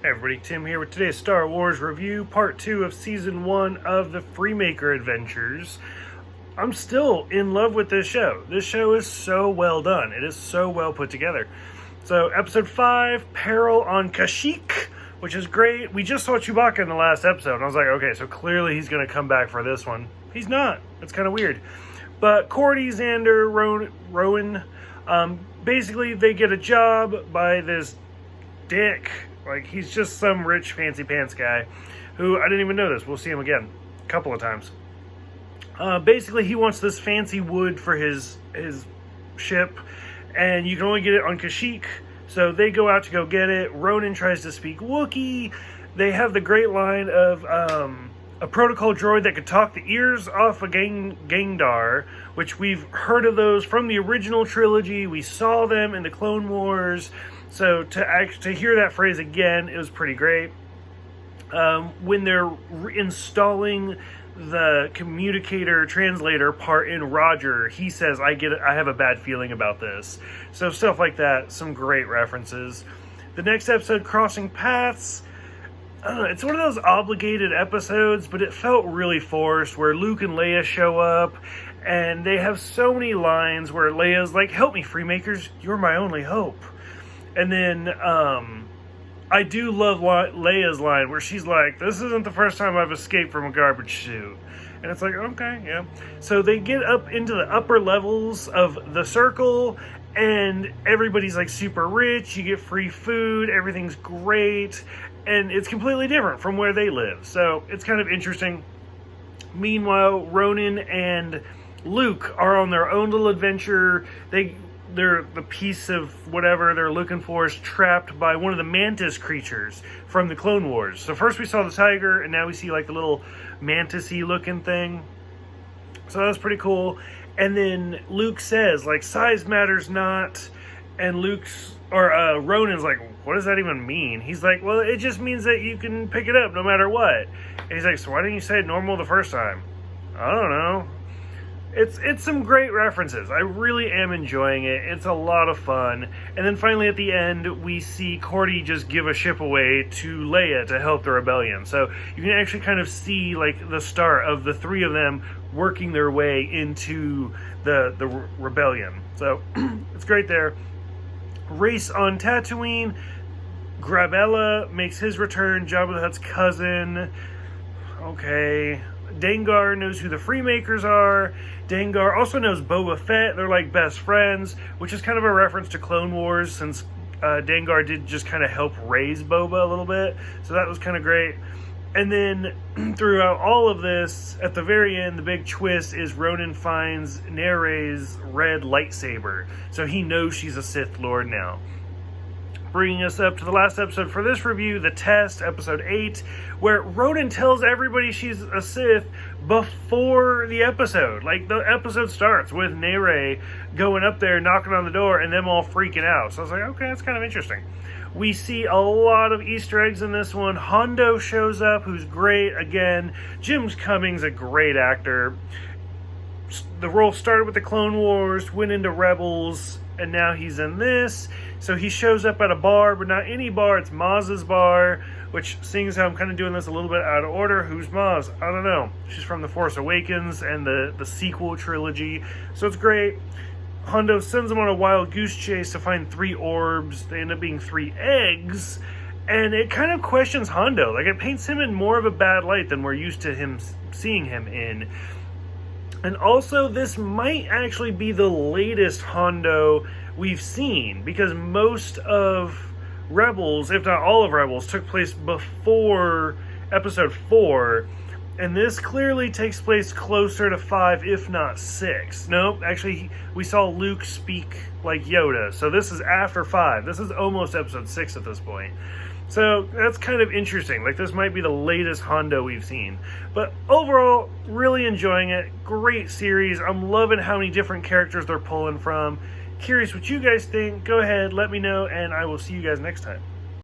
Hey everybody, Tim here with today's Star Wars review, part 2 of season 1 of the Freemaker Adventures. I'm still in love with this show. This show is so well done. It is so well put together. So, episode 5, Peril on Kashyyyk, which is great. We just saw Chewbacca in the last episode, and I was like, okay, so clearly he's going to come back for this one. He's not. It's kind of weird. But Cordy, Xander, Rowan, basically they get a job by this dick. Like, he's just some rich fancy pants guy who, I didn't even know this. We'll see him again a couple of times. Basically, he wants this fancy wood for his ship, and you can only get it on Kashyyyk. So they go out to go get it. Ronan tries to speak Wookiee. They have the great line of a protocol droid that could talk the ears off a Gangdar, which we've heard of those from the original trilogy. We saw them in the Clone Wars. So to hear that phrase again, it was pretty great. When they're installing the communicator translator part in Roger, he says, I have a bad feeling about this. So stuff like that, some great references. The next episode, Crossing Paths, it's one of those obligated episodes, but it felt really forced, where Luke and Leia show up, and they have so many lines where Leia's like, help me, Freemakers, you're my only hope. And then, I do love Leia's line where she's like, this isn't the first time I've escaped from a garbage chute. And it's like, okay, yeah. So they get up into the upper levels of the circle, and everybody's like super rich, you get free food, everything's great, and it's completely different from where they live. So it's kind of interesting. Meanwhile, Ronan and Luke are on their own little adventure. The piece of whatever they're looking for is trapped by one of the mantis creatures from the Clone Wars. So first we saw the tiger, and now we see like the little mantis-y looking thing. So that was pretty cool. And then Luke says, like, size matters not. And Ronan's like, what does that even mean? He's like, well, it just means that you can pick it up no matter what. And he's like, so why didn't you say it normal the first time? I don't know. It's some great references. I really am enjoying it. It's a lot of fun. And then finally at the end, we see Cordy just give a ship away to Leia to help the rebellion. So you can actually kind of see like the start of the three of them working their way into the rebellion. So it's great there. Race on Tatooine. Grabella makes his return. Jabba the Hutt's cousin. Okay. Dengar knows who the Freemakers are. Dengar also knows Boba Fett. They're like best friends, which is kind of a reference to Clone Wars, since Dengar did just kind of help raise Boba a little bit. So that was kind of great. And then throughout all of this, at the very end, the big twist is Ronan finds Nere's red lightsaber. So he knows she's a Sith Lord now. Bringing us up to the last episode for this review, The Test, episode 8, where Ronan tells everybody she's a Sith before the episode. Like, the episode starts with Nere going up there, knocking on the door, and them all freaking out. So I was like, okay, that's kind of interesting. We see a lot of Easter eggs in this one. Hondo shows up, who's great. Again, Jim Cummings, a great actor. The role started with the Clone Wars, went into Rebels, and now he's in this. So he shows up at a bar, but not any bar, it's Maz's bar, which, seeing as how I'm kind of doing this a little bit out of order, who's Maz? I don't know. She's from The Force Awakens and the sequel trilogy, so it's great. Hondo sends them on a wild goose chase to find 3 orbs. They end up being 3 eggs, and it kind of questions Hondo. Like, it paints him in more of a bad light than we're used to seeing him in. And also, this might actually be the latest Hondo we've seen, because most of Rebels, if not all of Rebels, took place before episode 4, and this clearly takes place closer to 5, if not 6. Nope, actually, we saw Luke speak like Yoda, so this is after 5. This is almost episode 6 at this point. So that's kind of interesting. Like, this might be the latest Hondo we've seen. But overall, really enjoying it. Great series. I'm loving how many different characters they're pulling from. Curious what you guys think. Go ahead, let me know, and I will see you guys next time.